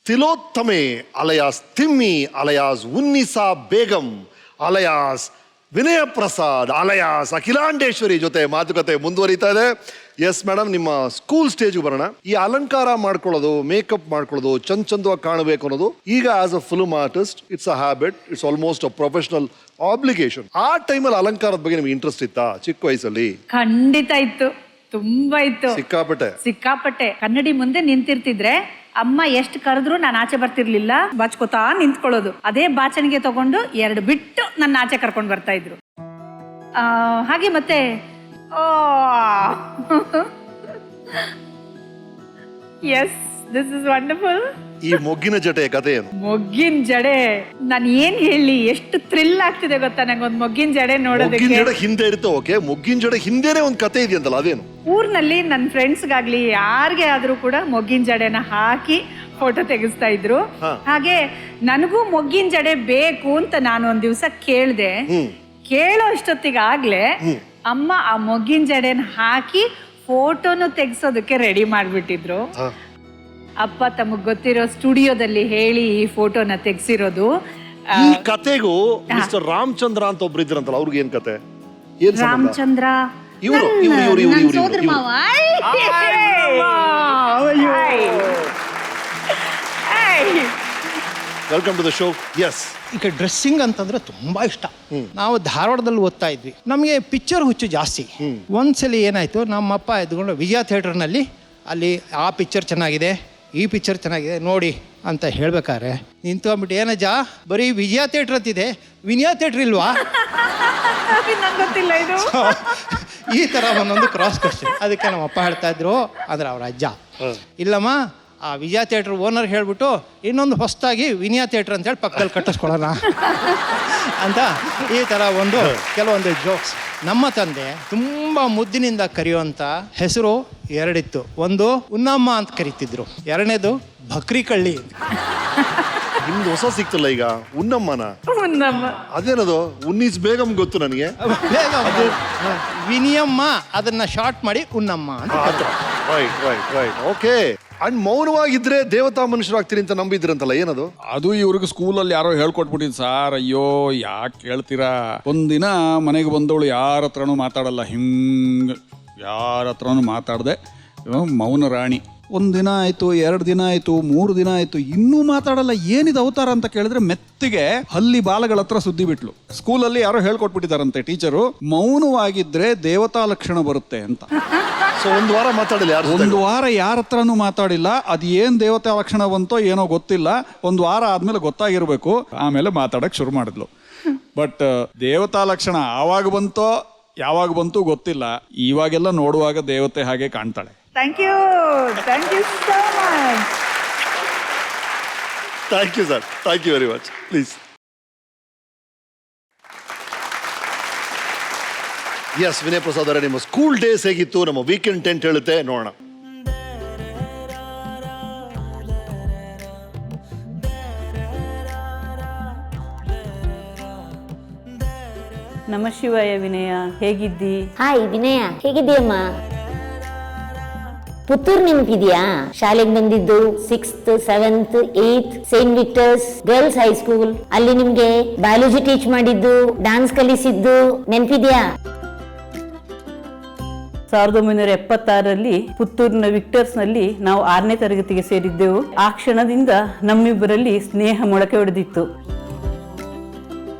ತಿಲೋತ್ತಮೆ ಅಲಯಾಸ್ ತಿಮ್ಮಿ ಅಲಯಾಸ್ ಉನ್ನಿಸಾ ಬೇಗಂ ಅಲಯಾಸ್ ವಿನಯ ಪ್ರಸಾದ್ ಅಲಯಾಸ್ ಅಖಿಲಾಂಡೇಶ್ವರಿ ಜೊತೆ ಮಾತುಕತೆ ಮುಂದುವರಿತಾ ಇದೆ. ಎಸ್ ಮೇಡಮ್, ನಿಮ್ಮ ಸ್ಕೂಲ್ ಸ್ಟೇಜ್ಗೆ ಬರೋಣ. ಈ ಅಲಂಕಾರ ಮಾಡ್ಕೊಳ್ಳೋದು, ಮೇಕಪ್ ಮಾಡ್ಕೊಳ್ಳೋದು, ಚಂದವಾಗಿ ಕಾಣಬೇಕು ಅನ್ನೋದು ಈಗ as a film artist it's a habit, it's almost a professional obligation. ಆ ಟೈಮಲ್ಲಿ ಅಲಂಕಾರದ ಬಗ್ಗೆ ನಿಮ್ಗೆ ಇಂಟ್ರೆಸ್ಟ್ ಇತ್ತಾ ಚಿಕ್ಕ ವಯಸ್ಸಲ್ಲಿ? ಖಂಡಿತ ಇತ್ತು, ತುಂಬಾ ಇತ್ತು, ಸಿಕ್ಕಾಪಟ್ಟೆ. ಕನ್ನಡಿ ಮುಂದೆ ನಿಂತಿರ್ತಿದ್ರೆ ಅಮ್ಮ ಎಷ್ಟು ಕರೆದ್ರು ನಾನು ಆಚೆ ಬರ್ತಿರ್ಲಿಲ್ಲ, ಬಾಚ್ಕೋತಾ ನಿಂತ್ಕೊಳ್ಳೋದು. ಅದೇ ಬಾಚಣಿಗೆ ತಗೊಂಡು 2 ಬಿಟ್ಟು ನನ್ನ ಆಚೆ ಕರ್ಕೊಂಡು ಬರ್ತಾ ಇದ್ರು. ಹಾಗೆ ಮತ್ತೆ ಎಸ್, ದಿಸ್ ಇಸ್ ವಂಡರ್ಫುಲ್. ಈ ಮೊಗ್ಗಿನ ಜಡೆ ಕಥೆ ಏನು? ಮೊಗ್ಗಿನ ಜಡೆ ನಾನು ಏನ್ ಹೇಳಿ, ಎಷ್ಟು ಥ್ರಿಲ್ ಆಗ್ತಿದೆ ಗೊತ್ತಾ ನಂಗೊಂದು ಮೊಗ್ಗಿನ ಜಡೆ ನೋಡೋದಕ್ಕೆ. ಮೊಗ್ಗಿನ ಜಡೆ ಹಿಂದೆ ಇರುತ್ತೆ, ಓಕೆ. ಮೊಗ್ಗಿನ ಜಡೆ ಹಿಂದೆನೆ ಒಂದು ಕತೆ ಇದೆಯಂತಲ್ಲ, ಅದೇನು? ಊರ್ನಲ್ಲಿ ನನ್ನ ಫ್ರೆಂಡ್ಸ್ಗಾಗ್ಲಿ ಯಾರಿಗೆ ಆದ್ರೂ ಕೂಡ ಮೊಗ್ಗಿನ ಜಡೆನ ಹಾಕಿ ಫೋಟೋ ತೆಗಿಸ್ತಾ ಇದ್ರು. ಹಾಗೆ ನನಗೂ ಮೊಗ್ಗಿನ ಜಡೆ ಬೇಕು ಅಂತ ನಾನು ಒಂದ್ ದಿವ್ಸ ಕೇಳ್ದೆ. ಕೇಳೋ ಅಷ್ಟೊತ್ತಿಗಾಗ್ಲೇ ಅಮ್ಮ ಆ ಮೊಗ್ಗಿನ ಜಡೆನ ಹಾಕಿ ಫೋಟೋನು ತೆಗ್ಸೋದಕ್ಕೆ ರೆಡಿ ಮಾಡ್ಬಿಟ್ಟಿದ್ರು. ಅಪ್ಪ ತಮಗ್ ಗೊತ್ತಿರೋ ಸ್ಟುಡಿಯೋದಲ್ಲಿ ಹೇಳಿ ಈ ಫೋಟೋನ ತೆಗ್ಸಿರೋದು. ಈ ಕತೆಗೂ ಮಿಸ್ಟರ್ ರಾಮಚಂದ್ರ ಅಂತ ಒಬ್ರು ಇದ್ರಂತಲ್ಲ, ಅವ್ರಿಗೆ ಏನ್ ಕತೆ? ರಾಮಚಂದ್ರ ಇವರು welcome to the show. Yes, ಈಗ ಡ್ರೆಸ್ಸಿಂಗ್ ಅಂತಂದ್ರೆ ತುಂಬಾ ಇಷ್ಟ. ನಾವು ಧಾರವಾಡದಲ್ಲಿ ಓದ್ತಾ ಇದ್ವಿ, ನಮಗೆ ಪಿಕ್ಚರ್ ಹುಚ್ಚು ಜಾಸ್ತಿ. ಒಂದ್ಸಲಿ ಏನಾಯ್ತು, ನಮ್ಮಪ್ಪ ಎದ್ಕೊಂಡು ವಿಜಯ ಥಿಯೇಟರ್ನಲ್ಲಿ ಅಲ್ಲಿ ಆ ಪಿಕ್ಚರ್ ಚೆನ್ನಾಗಿದೆ, ಈ ಪಿಕ್ಚರ್ ಚೆನ್ನಾಗಿದೆ ನೋಡಿ ಅಂತ ಹೇಳ್ಬೇಕಾದ್ರೆ ನಿಂತ್ಕೊಂಡ್ಬಿಟ್ಟು, ಏನಜ್ಜ ಬರೀ ವಿಜಯ ಥಿಯೇಟರ್ ಅಂತಿದೆ, ವಿನಯ ಥಿಯೇಟರ್ ಇಲ್ವಾ? ಗೊತ್ತಿಲ್ಲ ಇದು. ಈ ಥರ ಒಂದೊಂದು ಕ್ರಾಸ್ ಕ್ವಶನ್. ಅದಕ್ಕೆ ನಮ್ಮ ಅಪ್ಪ ಹೇಳ್ತಾ ಇದ್ರು, ಅಂದ್ರೆ ಅವ್ರ ಅಜ್ಜ, ಇಲ್ಲಮ್ಮ ಆ ವಿಜಯ ಥಿಯೇಟರ್ ಓನರ್ ಹೇಳ್ಬಿಟ್ಟು ಇನ್ನೊಂದು ಹೊಸದಾಗಿ ವಿನಯ ಥಿಯೇಟರ್ ಅಂತೇಳಿ ಪಕ್ಕದಲ್ಲಿ ಕಟ್ಟಿಸ್ಕೊಳ್ಳೋಣ ಅಂತ ಈ ಥರ ಕೆಲವೊಂದು ಜೋಕ್ಸ್. ನಮ್ಮ ತಂದೆ ತುಂಬ ಮುದ್ದಿನಿಂದ ಕರೆಯುವಂಥ ಹೆಸರು 2 ಇತ್ತು. ಒಂದು ಉನ್ನಮ್ಮ ಅಂತ ಕರಿತಿದ್ರು, 2ನೇದು ಬಕ್ರಿ ಕಳ್ಳಿ. ನಿಮ್ದು ಹೊಸ ಸಿಕ್ತಲ್ಲ ಈಗ, ಉನ್ನಮ್ಮನ? ಅದೇನದು? ಉನ್ನೀಸ್ ಬೇಗಂ ಗೊತ್ತು ನನಗೆ. ವಿನಿಯಮ್ಮ ಅದನ್ನ ಶಾರ್ಟ್ ಮಾಡಿ ಉನ್ನಮ್ಮ ಅಂತ. ರೈಟ್. ಓಕೆ. ಅಂಡ್ ಮೌನವಾಗಿದ್ರೆ ದೇವತಾ ಮನುಷ್ಯರಾಗ್ತೀರಿ ಅಂತ ನಂಬಿದ್ರಂತಲ್ಲ, ಏನದು? ಅದು ಇವ್ರಿಗೆ ಸ್ಕೂಲಲ್ಲಿ ಯಾರೋ ಹೇಳ್ಕೊಟ್ಬಿಟ್ಟಿದ್ ಸಾರ್. ಅಯ್ಯೋ ಯಾಕೆ ಕೇಳ್ತೀರಾ? ಒಂದಿನ ಮನೆಗೆ ಬಂದವಳು ಯಾರ ಹತ್ರನೂ ಮಾತಾಡಲ್ಲ, ಯಾರ ಹತ್ರನೂ ಮಾತಾಡದೆ ಮೌನ ರಾಣಿ. 1 ದಿನ ಆಯ್ತು, 2 ದಿನ ಆಯ್ತು, 3 ದಿನ ಆಯ್ತು, ಇನ್ನೂ ಮಾತಾಡಲ್ಲ. ಏನಿದೆ ಅವತಾರ ಅಂತ ಕೇಳಿದ್ರೆ ಮೆತ್ತಿಗೆ ಹಲ್ಲಿ ಬಾಲಗಳ ಹತ್ರ ಸುದ್ದಿ ಬಿಟ್ಲು. ಸ್ಕೂಲಲ್ಲಿ ಯಾರೋ ಹೇಳ್ಕೊಟ್ಬಿಟ್ಟಿದಾರಂತೆ ಟೀಚರು, ಮೌನವಾಗಿದ್ರೆ ದೇವತಾ ಲಕ್ಷಣ ಬರುತ್ತೆ ಅಂತ. ಸೊ 1 ವಾರ ಮಾತಾಡಿಲ್ಲ, 1 ವಾರ ಯಾರ ಹತ್ರನೂ ಮಾತಾಡಿಲ್ಲ. ಅದು ಏನ್ ದೇವತಾ ಲಕ್ಷಣ ಬಂತೋ ಏನೋ ಗೊತ್ತಿಲ್ಲ. 1 ವಾರ ಆದ್ಮೇಲೆ ಗೊತ್ತಾಗಿರ್ಬೇಕು, ಆಮೇಲೆ ಮಾತಾಡಕ್ ಶುರು ಮಾಡಿದ್ಲು. ಬಟ್ ದೇವತಾ ಲಕ್ಷಣ ಆವಾಗ ಬಂತೋ ಯಾವಾಗ ಬಂತು ಗೊತ್ತಿಲ್ಲ. ಇವಾಗೆಲ್ಲ ನೋಡುವಾಗ ದೇವತೆ ಹಾಗೆ ಕಾಣ್ತಾಳೆ. Thank you so much. Thank you, sir. Thank you very much. Please. Yes, Vinay Prasad ಅವರೇ, ನಿಮ್ಮ ಸ್ಕೂಲ್ ಡೇಸ್ ಹೇಗಿತ್ತು? ನಮ್ಮ ವೀಕೆಂಡ್ ಟೆಂಟ್ ಹೇಳುತ್ತೆ, ನೋಡೋಣ. ನಮ ಶಿವಾಯ. ವಿನಯ, ಹೇಗಿದ್ದಿ? ಹಾಯ್ ವಿನಯ, ಹೇಗಿದ್ದೀಯಮ್ಮ? ಪುತ್ತೂರು ನೆನಪಿದ್ಯಾ? ಶಾಲೆಗೆ ಬಂದಿದ್ದು 6th, 7th, 8th Saint Victus girls high school. ಅಲ್ಲಿ ನಿಮ್ಗೆ ಬಯಾಲಜಿ ಟೀಚ್ ಮಾಡಿದ್ದು, ಡಾನ್ಸ್ ಕಲಿಸಿದ್ದು ನೆನಪಿದ್ಯಾ? 1976ರಲ್ಲಿ ಪುತ್ತೂರಿನ ವಿಕ್ಟರ್ಸ್ ನಲ್ಲಿ ನಾವು 6ನೇ ತರಗತಿಗೆ ಸೇರಿದ್ದೆವು. ಆ ಕ್ಷಣದಿಂದ ನಮ್ಮಿಬ್ಬರಲ್ಲಿ ಸ್ನೇಹ ಮೊಳಕೆ ಹೊಡೆದಿತ್ತು.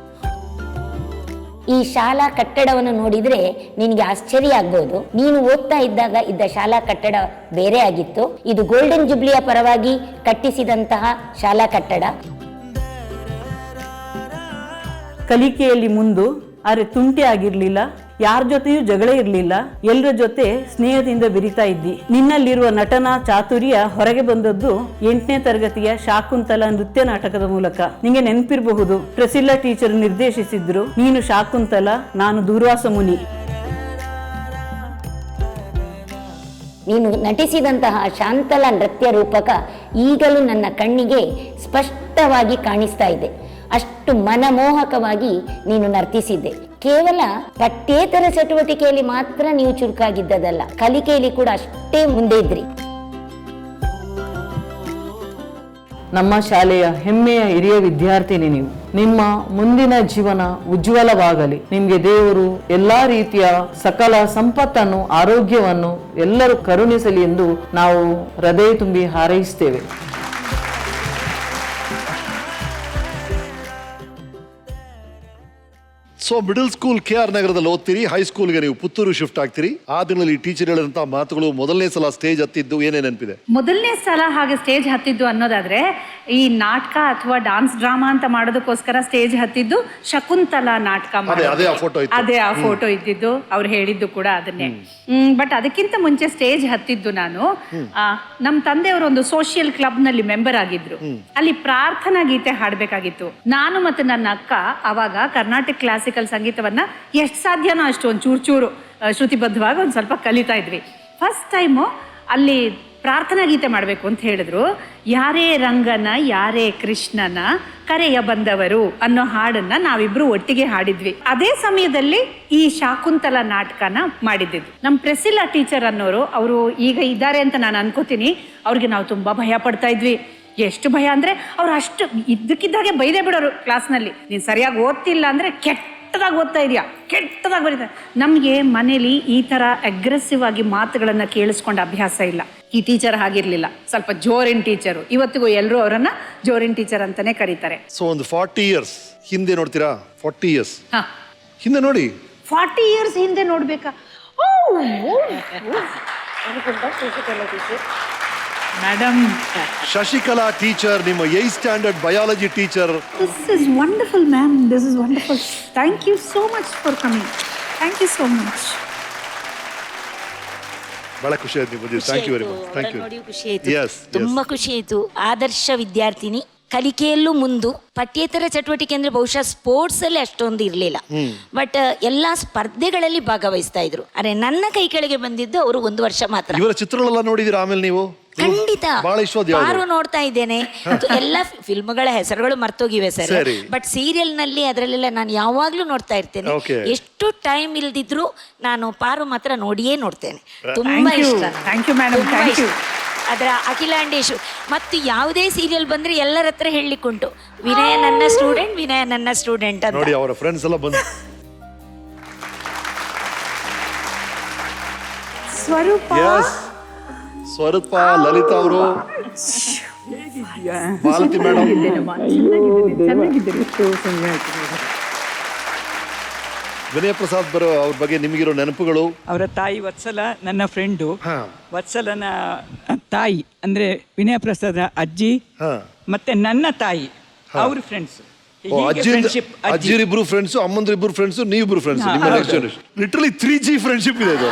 ಈ ಶಾಲಾ ಕಟ್ಟಡವನ್ನು ನೋಡಿದ್ರೆ ನಿನಗೆ ಆಶ್ಚರ್ಯ ಆಗ್ಬೋದು. ನೀನು ಓದ್ತಾ ಇದ್ದಾಗ ಇದ್ದ ಶಾಲಾ ಕಟ್ಟಡ ಬೇರೆ ಆಗಿತ್ತು. ಇದು ಗೋಲ್ಡನ್ ಜುಬ್ಲಿಯ ಪರವಾಗಿ ಕಟ್ಟಿಸಿದಂತಹ ಶಾಲಾ ಕಟ್ಟಡ. ಕಲಿಕೆಯಲ್ಲಿ ಮುಂದು, ಆದರೆ ತುಂಟಿ ಆಗಿರ್ಲಿಲ್ಲ. ಯಾರ ಜೊತೆಯೂ ಜಗಳ ಇರ್ಲಿಲ್ಲ. ಎಲ್ಲರ ಜೊತೆ ಸ್ನೇಹದಿಂದ ಬೆರಿತಾ ಇದ್ದಿ. ನಿನ್ನಲ್ಲಿರುವ ನಟನಾ ಚಾತುರ್ಯ ಹೊರಗೆ ಬಂದದ್ದು 8ನೇ ತರಗತಿಯ ಶಾಕುಂತಲ ನೃತ್ಯ ನಾಟಕದ ಮೂಲಕ. ನಿಂಗೆ ನೆನಪಿರಬಹುದು, ಪ್ರಸಿಲ್ಲ ಟೀಚರ್ ನಿರ್ದೇಶಿಸಿದ್ರು. ನೀನು ಶಾಕುಂತಲ, ನಾನು ದೂರ್ವಾಸ ಮುನಿ. ನೀನು ನಟಿಸಿದಂತಹ ಶಾಂತಲ ನೃತ್ಯ ರೂಪಕ ಈಗಲೂ ನನ್ನ ಕಣ್ಣಿಗೆ ಸ್ಪಷ್ಟವಾಗಿ ಕಾಣಿಸ್ತಾ ಇದೆ. ಅಷ್ಟು ಮನಮೋಹಕವಾಗಿ ನೀನು ನರ್ತಿಸಿದ್ದೆ. ಕೇವಲ ಪಠ್ಯೇತರ ಚಟುವಟಿಕೆಯಲ್ಲಿ ಮಾತ್ರ ನೀವು ಚುರುಕಾಗಿದ್ದದಲ್ಲ, ಕಲಿಕೆಯಲ್ಲಿ ಕೂಡ ಅಷ್ಟೇ ಮುಂದೆ ಇದ್ರಿ. ನಮ್ಮ ಶಾಲೆಯ ಹೆಮ್ಮೆಯ ಹಿರಿಯ ವಿದ್ಯಾರ್ಥಿನಿ ನೀವು. ನಿಮ್ಮ ಮುಂದಿನ ಜೀವನ ಉಜ್ವಲವಾಗಲಿ. ನಿಮಗೆ ದೇವರು ಎಲ್ಲಾ ರೀತಿಯ ಸಕಲ ಸಂಪತ್ತನ್ನು, ಆರೋಗ್ಯವನ್ನು ಎಲ್ಲರೂ ಕರುಣಿಸಲಿ ಎಂದು ನಾವು ಹೃದಯ ತುಂಬಿ ಹಾರೈಸ್ತೇವೆ. ಸೊ ಮಿಡಲ್ ಸ್ಕೂಲ್ KR ನಗರದಲ್ಲಿ ಓದ್ತೀರಿ, ಹೈಸ್ಕೂಲ್ಗೆ ನೀವು ಪುತ್ತೂರು ಶಿಫ್ಟ್ ಆಗ್ತೀರಿ. ಆ ದಿನದಲ್ಲಿ ಟೀಚರ್ ಹೇಳಿದಂತಹ ಮಾತುಗಳು, ಮೊದಲನೇ ಸಲ ಸ್ಟೇಜ್ ಹತ್ತಿದ್ದು ಏನೇ ನೆನಪಿದೆ? ಮೊದಲನೇ ಸಲ ಹಾಗೆ ಸ್ಟೇಜ್ ಹತ್ತಿದ್ದು ಅನ್ನೋದಾದ್ರೆ, ಈ ನಾಟಕ ಅಥವಾ ಡಾನ್ಸ್ ಡ್ರಾಮಾ ಅಂತ ಮಾಡೋದಕ್ಕೋಸ್ಕರ ಸ್ಟೇಜ್ ಹತ್ತಿದ್ದು ಶಕುಂತಲಾ ನಾಟಕ ಅದೇ ಆ ಫೋಟೋ ಇತ್ತು. ಅದೇ ಆ ಫೋಟೋ ಇದ್ದಿದ್ದು, ಅವ್ರು ಹೇಳಿದ್ದು ಕೂಡ ಅದನ್ನೇ. ಬಟ್ ಅದಕ್ಕಿಂತ ಮುಂಚೆ ಸ್ಟೇಜ್ ಹತ್ತಿದ್ದು ನಾನು ನಮ್ಮ ತಂದೆಯವರು ಒಂದು ಸೋಷಿಯಲ್ ಕ್ಲಬ್ ನಲ್ಲಿ ಮೆಂಬರ್ ಆಗಿದ್ರು. ಅಲ್ಲಿ ಪ್ರಾರ್ಥನಾ ಗೀತೆ ಹಾಡ್ಬೇಕಾಗಿತ್ತು. ನಾನು ಮತ್ತೆ ನನ್ನ ಅಕ್ಕ ಅವಾಗ ಕರ್ನಾಟಕ ಕ್ಲಾಸಿಕಲ್ ಸಂಗೀತವನ್ನ ಎಷ್ಟು ಸಾಧ್ಯನೋ ಅಷ್ಟು ಒಂದು ಚೂರು ಶ್ರುತಿಬದ್ಧವಾಗಿ ಒಂದು ಸ್ವಲ್ಪ ಕಲಿತಾ ಇದ್ವಿ. ಫಸ್ಟ್ ಟೈಮು ಅಲ್ಲಿ ಪ್ರಾರ್ಥನಾ ಗೀತೆ ಮಾಡಬೇಕು ಅಂತ ಹೇಳಿದ್ರು. ಯಾರೇ ರಂಗನ ಯಾರೇ ಕೃಷ್ಣನ ಕರೆಯ ಬಂದವರು ಅನ್ನೋ ಹಾಡನ್ನ ನಾವಿಬ್ರು ಒಟ್ಟಿಗೆ ಹಾಡಿದ್ವಿ. ಅದೇ ಸಮಯದಲ್ಲಿ ಈ ಶಾಕುಂತಲ ನಾಟಕನ ಮಾಡಿದ್ದಿದ್ದು. ನಮ್ಮ ಪ್ರೆಸಿಲಾ ಟೀಚರ್ ಅನ್ನೋರು, ಅವರು ಈಗ ಇದ್ದಾರೆ ಅಂತ ನಾನು ಅನ್ಕೋತೀನಿ. ಅವ್ರಿಗೆ ನಾವು ತುಂಬಾ ಭಯ ಪಡ್ತಾ ಇದ್ವಿ. ಎಷ್ಟು ಭಯ ಅಂದ್ರೆ ಅವ್ರು ಅಷ್ಟು ಇದ್ದಕ್ಕಿದ್ದಾಗೆ ಬೈದೇ ಬಿಡೋರು ಕ್ಲಾಸ್ನಲ್ಲಿ. ನೀನು ಸರಿಯಾಗಿ ಓದ್ತಿಲ್ಲ ಅಂದ್ರೆ ಕೆಟ್ಟದಾಗಿ ಓದ್ತಾ ಇದೆಯಾ, ಕೆಟ್ಟದಾಗಿ ಬರೀತಾರೆ. ನಮಗೆ ಮನೇಲಿ ಈ ಥರ ಅಗ್ರೆಸಿವ್ ಆಗಿ ಮಾತುಗಳನ್ನು ಕೇಳಿಸ್ಕೊಂಡ ಅಭ್ಯಾಸ ಇಲ್ಲ. ಈ ಟೀಚರ್ ಹಾಗಿರ್ಲಿಲ್ಲ, ಸ್ವಲ್ಪ ಜೋರಿನ ಟೀಚರು. ಇವತ್ತಿಗೂ ಎಲ್ಲರೂ ಅವರನ್ನ ಜೋರಿನ ಟೀಚರ್ ಅಂತಾನೆ ಕರೀತಾರೆ. ಸೊ ಒಂದು 40 years ಹಿಂದೆ ನೋಡ್ತೀರಾ? 40 years ಹಿಂದೆ ನೋಡಿ. 40 years ಹಿಂದೆ ನೋಡ್ಬೇಕಾ? ಮೇಡಮ್, ಶಶಿಕಲಾ ಟೀಚರ್, ನಿಮ್ಮ 8th standard biology teacher. This is wonderful ma'am, this is wonderful. Thank you so much for coming. Thank you so much. ಬಹಳ ಖುಷಿ ಆಯ್ತು ನೀವು. Thank you very much. Thank you. ನೋಡಿ, ಖುಷಿ ಆಯ್ತು, ತುಂಬಾ ಖುಷಿ ಆಯ್ತು. ಆದರ್ಶ ವಿದ್ಯಾರ್ಥಿನಿ, ಕಲಿಕೆಯಲ್ಲೂ ಮುಂದು. ಪಠ್ಯೇತರ ಚಟುವಟಿಕೆ ಅಂದ್ರೆ ಬಹುಶಃ ಸ್ಪೋರ್ಟ್ಸ್ ಅಲ್ಲಿ ಅಷ್ಟೊಂದು ಇರ್ಲಿಲ್ಲ, ಬಟ್ ಎಲ್ಲಾ ಸ್ಪರ್ಧೆಗಳಲ್ಲಿ ಭಾಗವಹಿಸ್ತಾ ಇದ್ರು. ಅರೆ ನನ್ನ ಕೈ ಕೆಳಗೆ ಬಂದಿದ್ದು ಅವರು 1 ವರ್ಷ ಮಾತ್ರ. ಇವರ ಚಿತ್ರಗಳೆಲ್ಲ ನೋಡಿದಿರಾ ಆಮೇಲೆ ನೀವು? ಖಂಡಿತ ಬಹಳ ಇಷ್ಟವಾದ ಯಾರು ನೋಡ್ತಾ ಇದ್ದೇನೆ. ಎಲ್ಲ ಫಿಲ್ಮ್ಗಳ ಹೆಸರುಗಳು ಮರ್ತೋಗಿವೆ ಸರ್, ಬಟ್ ಸೀರಿಯಲ್ ನಲ್ಲಿ ಅದರಲ್ಲೆಲ್ಲ ನಾನು ಯಾವಾಗ್ಲೂ ನೋಡ್ತಾ ಇರ್ತೇನೆ. ಎಷ್ಟು ಟೈಮ್ ಇಲ್ದಿದ್ರು ನಾನು ಪಾರು ಮಾತ್ರ ನೋಡಿಯೇ ನೋಡ್ತೇನೆ. ತುಂಬಾ ಇಷ್ಟ. Thank you madam, thank you. ಅದರ ಅಖಿಲಾಂಡೇಶು ಮತ್ತು ಯಾವುದೇ ಸೀರಿಯಲ್ ಬಂದ್ರೆ ಎಲ್ಲರ ಹತ್ರ ಹೇಳಲಿಕ್ಕುಂಟು, ವಿನಯ ನನ್ನ ಸ್ಟೂಡೆಂಟ್, ವಿನಯ ನನ್ನ ಸ್ಟೂಡೆಂಟ್ ಅಂತ. ನೋಡಿ ಅವರ ಫ್ರೆಂಡ್ಸ್ ಎಲ್ಲ ಬಂದು. ಸ್ವರೂಪ, ಲಲಿತಾ ಅವರು, ಮಾಲತಿ ಮೇಡಮ್, ವಿನಯ ಪ್ರಸಾದ್ ಬರೋ ಅವ್ರ ಬಗ್ಗೆ ನಿಮಗಿರೋ ನೆನಪುಗಳು? ಅವರ ತಾಯಿ ವತ್ಸಲ ನನ್ನ ಫ್ರೆಂಡು. ವತ್ಸಲನ ತಾಯಿ ಅಂದ್ರೆ ವಿನಯ ಪ್ರಸಾದ್ ಅಜ್ಜಿ ಮತ್ತೆ ನನ್ನ ತಾಯಿ ಅವ್ರ ಫ್ರೆಂಡ್ಸ್. ಅಜ್ಜಿರಿಬ್ರು ಫ್ರೆಂಡ್ಸ್, ಅಮ್ಮಂದ್ರಿಬ್ರು ಫ್ರೆಂಡ್ಸ್, ನೀವಿಬ್ರು ಫ್ರೆಂಡ್ಸ್. ನಿಮ್ಮ next generation literally 3G friendship ಇದೆ ಇದು.